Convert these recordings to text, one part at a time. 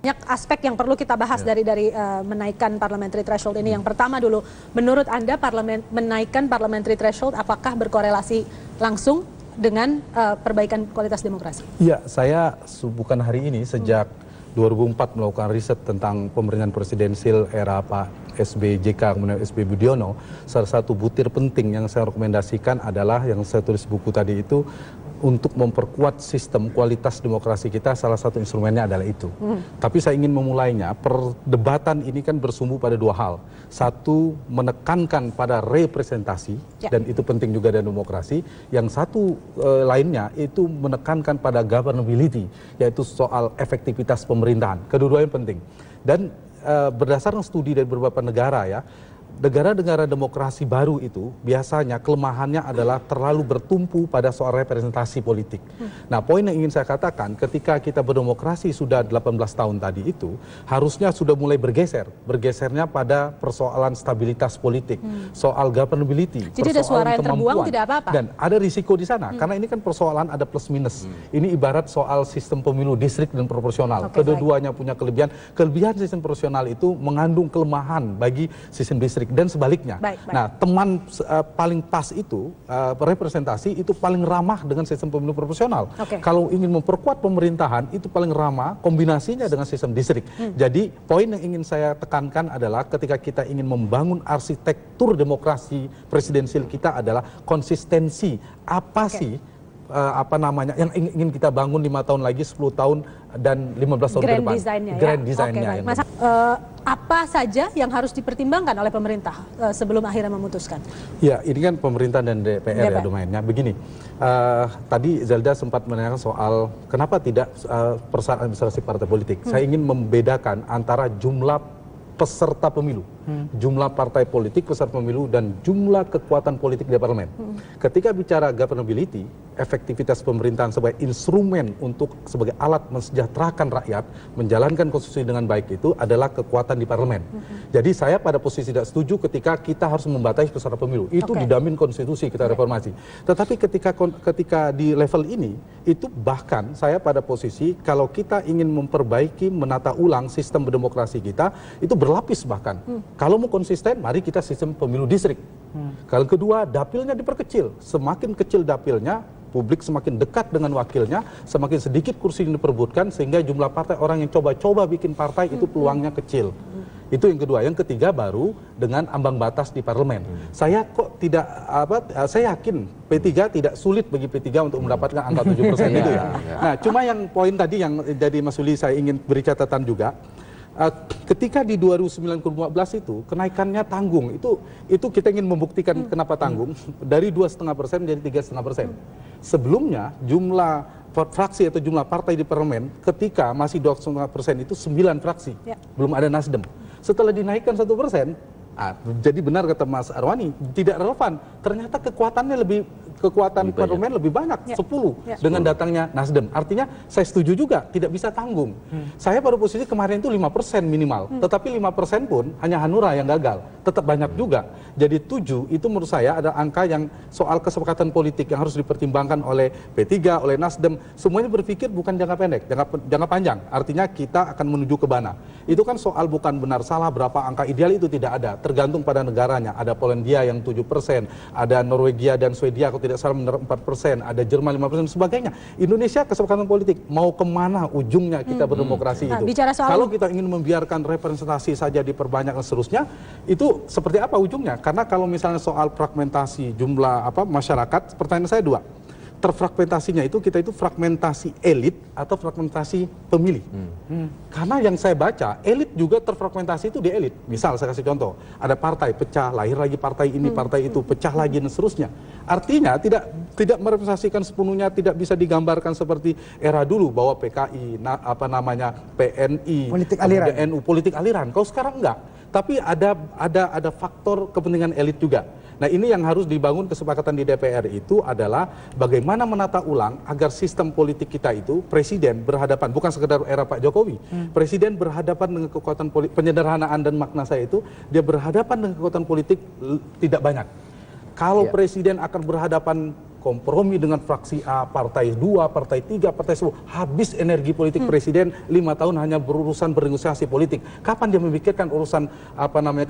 Banyak aspek yang perlu kita bahas dari menaikkan parliamentary threshold ini. Yang pertama dulu, menurut Anda menaikkan parliamentary threshold apakah berkorelasi langsung dengan perbaikan kualitas demokrasi? Iya, saya bukan hari ini, sejak 2004 melakukan riset tentang pemerintahan presidensil era Pak SBY-JK kemudian SBY Budiono. Salah satu butir penting yang saya rekomendasikan adalah yang saya tulis buku tadi itu, untuk memperkuat sistem kualitas demokrasi kita, salah satu instrumennya adalah itu. Tapi saya ingin memulainya, perdebatan ini kan bersumbu pada dua hal. Satu, menekankan pada representasi, dan itu penting juga dalam demokrasi. Yang satu lainnya, itu menekankan pada governability, yaitu soal efektivitas pemerintahan. Kedua-duanya penting. Dan berdasarkan studi dari beberapa negara ya, negara-negara demokrasi baru itu biasanya kelemahannya adalah terlalu bertumpu pada soal representasi politik. Nah, poin yang ingin saya katakan, ketika kita berdemokrasi sudah 18 tahun tadi itu, harusnya sudah mulai bergesernya pada persoalan stabilitas politik, soal governability, jadi ada suara yang terbuang tidak apa-apa. Dan ada risiko di sana, karena ini kan persoalan ada plus minus. Ini ibarat soal sistem pemilu distrik dan proporsional. Kedua-duanya punya kelebihan. Kelebihan sistem proporsional itu mengandung kelemahan bagi sistem distrik. Dan sebaliknya. Nah, teman paling pas itu, representasi itu paling ramah dengan sistem pemilu proporsional. Kalau ingin memperkuat pemerintahan, itu paling ramah kombinasinya dengan sistem distrik. Jadi, poin yang ingin saya tekankan adalah ketika kita ingin membangun arsitektur demokrasi presidensil kita adalah konsistensi. Apa sih yang ingin kita bangun 5 tahun lagi, 10 tahun, dan 15 tahun ke depan. Grand design-nya. Apa saja yang harus dipertimbangkan oleh pemerintah sebelum akhirnya memutuskan? Ya, ini kan pemerintah dan DPR ya domainnya. Begini, tadi Zelda sempat menanyakan soal kenapa tidak persyaratan administrasi partai politik. Saya ingin membedakan antara jumlah peserta pemilu, jumlah partai politik peserta pemilu, dan jumlah kekuatan politik di parlemen. Ketika bicara governability, efektivitas pemerintahan sebagai instrumen untuk sebagai alat mensejahterakan rakyat, menjalankan konstitusi dengan baik, itu adalah kekuatan di parlemen. Jadi saya pada posisi tidak setuju ketika kita harus membatasi peserta pemilu. Itu didamin konstitusi, kita reformasi. Tetapi ketika di level ini, itu bahkan saya pada posisi kalau kita ingin memperbaiki, menata ulang sistem berdemokrasi kita, itu berlapis bahkan. Kalau mau konsisten, mari kita sistem pemilu distrik. Kalau kedua, dapilnya diperkecil. Semakin kecil dapilnya, publik semakin dekat dengan wakilnya, semakin sedikit kursi yang diperebutkan, sehingga jumlah partai, orang yang coba-coba bikin partai itu peluangnya kecil. Itu yang kedua. Yang ketiga baru dengan ambang batas di parlemen. Saya kok tidak saya yakin P3 tidak sulit bagi P3 untuk mendapatkan angka 7% itu ya. Nah, cuma yang poin tadi yang jadi Mas Uli saya ingin beri catatan juga. Ketika di 2014 itu kenaikannya tanggung, itu kita ingin membuktikan kenapa tanggung, dari 2,5% menjadi 3,5%. Sebelumnya jumlah fraksi atau jumlah partai di parlemen ketika masih 2,5% itu 9 fraksi, belum ada Nasdem. Setelah dinaikkan 1%, jadi benar kata Mas Arwani, tidak relevan. Ternyata kekuatan parlemen lebih banyak, 10 dengan datangnya Nasdem. Artinya saya setuju juga, tidak bisa tanggung. Saya pada posisi kemarin itu 5% minimal, tetapi 5% pun hanya Hanura yang gagal, tetap banyak juga. Jadi 7 itu menurut saya ada angka yang soal kesepakatan politik yang harus dipertimbangkan oleh P3, oleh Nasdem. Semuanya berpikir bukan jangka pendek, jangka panjang. Artinya kita akan menuju ke mana. Itu kan soal bukan benar salah berapa angka ideal, itu tidak ada. Tergantung pada negaranya. Ada Polandia yang 7%, ada Norwegia dan Swedia kalau tidak salah 4%, ada Jerman 5% dan sebagainya. Indonesia kesepakatan politik mau kemana ujungnya kita berdemokrasi itu. Kalau kita ingin membiarkan representasi saja diperbanyak dan seterusnya, itu seperti apa ujungnya? Karena kalau misalnya soal fragmentasi jumlah masyarakat, pertanyaan saya dua. Terfragmentasinya itu kita itu fragmentasi elit atau fragmentasi pemilih. Karena yang saya baca, elit juga terfragmentasi itu di elit. Misal saya kasih contoh, ada partai pecah, lahir lagi partai ini, partai itu, pecah lagi dan seterusnya. Artinya tidak merepresentasikan sepenuhnya, tidak bisa digambarkan seperti era dulu bahwa PKI, PNI, politik aliran. NU, politik aliran. Kalau sekarang enggak. Tapi ada faktor kepentingan elit juga. Nah, ini yang harus dibangun kesepakatan di DPR itu adalah bagaimana menata ulang agar sistem politik kita itu, presiden berhadapan, bukan sekedar era Pak Jokowi, presiden berhadapan dengan kekuatan politik, penyederhanaan dan makna saya itu, dia berhadapan dengan kekuatan politik tidak banyak. Kalau presiden akan berhadapan kompromi dengan fraksi A, partai 2, partai 3, partai 10. Habis energi politik presiden 5 tahun hanya berurusan bernegosiasi politik. Kapan dia memikirkan urusan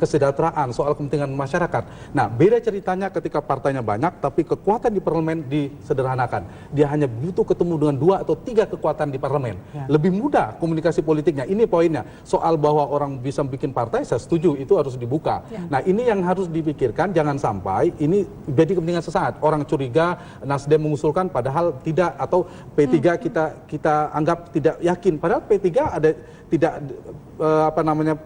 kesejahteraan, soal kepentingan masyarakat? Nah, beda ceritanya ketika partainya banyak tapi kekuatan di parlemen disederhanakan. Dia hanya butuh ketemu dengan 2 atau 3 kekuatan di parlemen. Lebih mudah komunikasi politiknya. Ini poinnya. Soal bahwa orang bisa bikin partai, saya setuju, itu harus dibuka. Nah, ini yang harus dipikirkan, jangan sampai ini jadi kepentingan sesaat. Orang curiga Nasdem mengusulkan padahal tidak, atau P3 kita anggap tidak yakin, padahal P3 ada tidak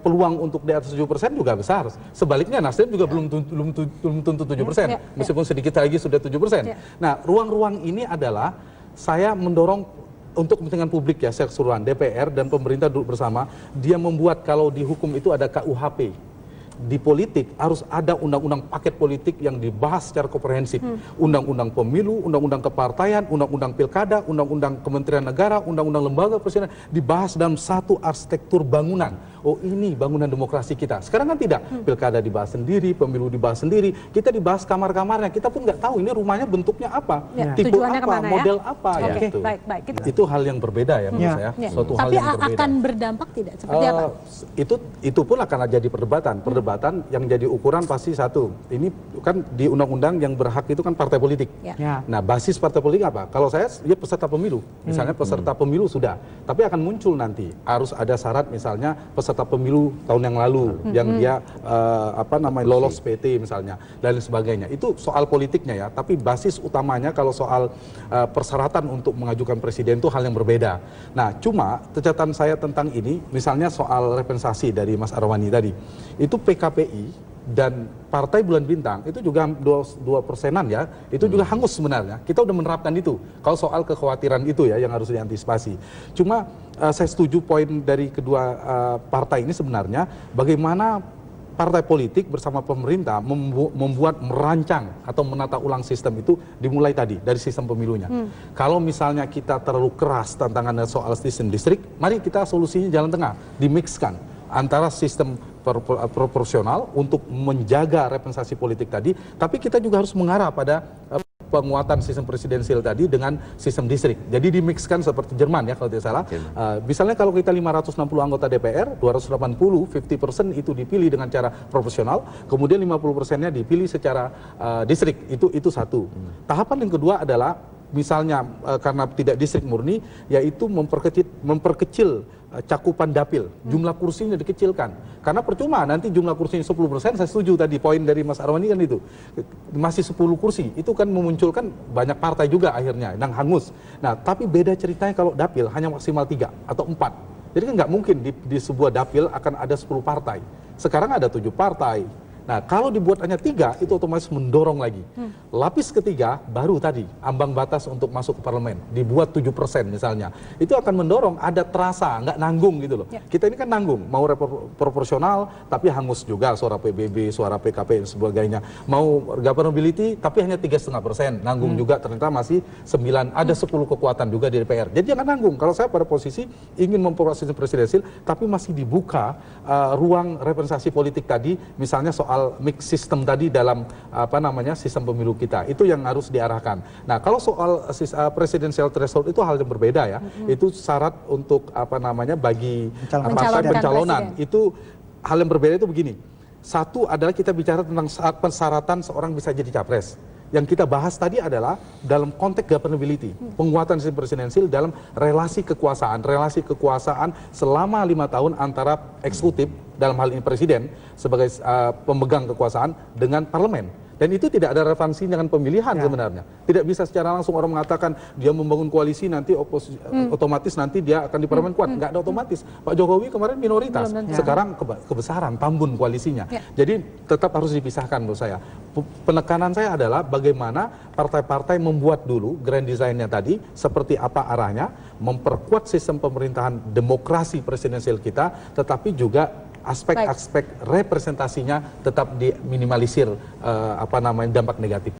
peluang untuk di atas 7% juga besar. Sebaliknya Nasdem juga belum tentu 7%, meskipun sedikit lagi sudah 7%. Nah, ruang-ruang ini adalah saya mendorong untuk kepentingan publik ya, secara keseluruhan, DPR dan pemerintah duduk bersama, dia membuat, kalau di hukum itu ada KUHP. Di politik harus ada undang-undang paket politik yang dibahas secara komprehensif. Undang-undang pemilu, undang-undang kepartaian, undang-undang pilkada, undang-undang kementerian negara, undang-undang lembaga presiden dibahas dalam satu arsitektur bangunan. Oh, ini bangunan demokrasi kita. Sekarang kan tidak. Pilkada dibahas sendiri, pemilu dibahas sendiri. Kita dibahas kamar-kamarnya. Kita pun nggak tahu ini rumahnya bentuknya apa, tipe apa, kemana, model apa. Oke, Gitu. baik. Itu hal yang berbeda ya menurut saya. Suatu hal Tapi yang berbeda. akan berdampak tidak? Seperti apa? Itu pun akan jadi perdebatan yang jadi ukuran pasti satu. Ini kan di undang-undang yang berhak itu kan partai politik. Nah, basis partai politik apa? Kalau saya, dia peserta pemilu. Misalnya peserta pemilu sudah. Tapi akan muncul nanti harus ada syarat, misalnya peserta pemilu tahun yang lalu yang dia lolos PT misalnya dan lain sebagainya. Itu soal politiknya ya. Tapi basis utamanya kalau soal persyaratan untuk mengajukan presiden itu hal yang berbeda. Nah, cuma catatan saya tentang ini, misalnya soal representasi dari Mas Arwani tadi. Itu PKPI dan Partai Bulan Bintang itu juga 2%-an ya, itu juga hangus sebenarnya. Kita udah menerapkan itu. Kalau soal kekhawatiran itu ya yang harus diantisipasi. Cuma saya setuju poin dari kedua partai ini sebenarnya, bagaimana partai politik bersama pemerintah merancang atau menata ulang sistem itu dimulai tadi dari sistem pemilunya. Kalau misalnya kita terlalu keras tantangannya soal sistem distrik, mari kita solusinya jalan tengah, dimixkan antara sistem proporsional untuk menjaga representasi politik tadi, tapi kita juga harus mengarah pada penguatan sistem presidensial tadi dengan sistem distrik. Jadi dimixkan seperti Jerman ya kalau tidak salah. Misalnya kalau kita 560 anggota DPR, 280, 50% itu dipilih dengan cara proporsional, kemudian 50%-nya dipilih secara distrik. Itu satu. Tahapan yang kedua adalah misalnya karena tidak distrik murni, yaitu memperkecil cakupan dapil, jumlah kursinya dikecilkan. Karena percuma nanti jumlah kursinya 10%, saya setuju tadi poin dari Mas Arwani kan itu. Masih 10 kursi, itu kan memunculkan banyak partai juga akhirnya, yang hangus. Nah, tapi beda ceritanya kalau dapil hanya maksimal 3 atau 4. Jadi kan nggak mungkin di sebuah dapil akan ada 10 partai. Sekarang ada 7 partai. Nah, kalau dibuat hanya 3, itu otomatis mendorong lagi. Lapis ketiga, baru tadi, ambang batas untuk masuk ke parlemen. Dibuat 7% misalnya. Itu akan mendorong, ada terasa, nggak nanggung gitu loh. Kita ini kan nanggung, mau proporsional, tapi hangus juga suara PBB, suara PKP, dan sebagainya. Mau governability, tapi hanya 3,5%. Nanggung juga, ternyata masih 9, ada 10 kekuatan juga di DPR. Jadi jangan nanggung. Kalau saya pada posisi ingin memperkuat sistem presidensil, tapi masih dibuka ruang representasi politik tadi, misalnya soal mix system tadi dalam sistem pemilu kita, itu yang harus diarahkan. Nah, kalau soal presidential threshold itu hal yang berbeda ya. Itu syarat untuk bagi pencalonan. Itu hal yang berbeda itu begini. Satu adalah kita bicara tentang persyaratan seorang bisa jadi capres. Yang kita bahas tadi adalah dalam konteks governability, penguatan sistem presidensil dalam relasi kekuasaan selama 5 tahun antara eksekutif, dalam hal ini presiden sebagai pemegang kekuasaan, dengan parlemen. Dan itu tidak ada relevansi dengan pemilihan sebenarnya. Tidak bisa secara langsung orang mengatakan dia membangun koalisi nanti otomatis nanti dia akan di parlemen kuat. Nggak ada otomatis. Pak Jokowi kemarin minoritas, sekarang kebesaran, tambun koalisinya. Jadi tetap harus dipisahkan menurut saya. Penekanan saya adalah bagaimana partai-partai membuat dulu grand design-nya tadi, seperti apa arahnya, memperkuat sistem pemerintahan demokrasi presidensial kita, tetapi juga aspek-aspek representasinya tetap diminimalisir dampak negatif.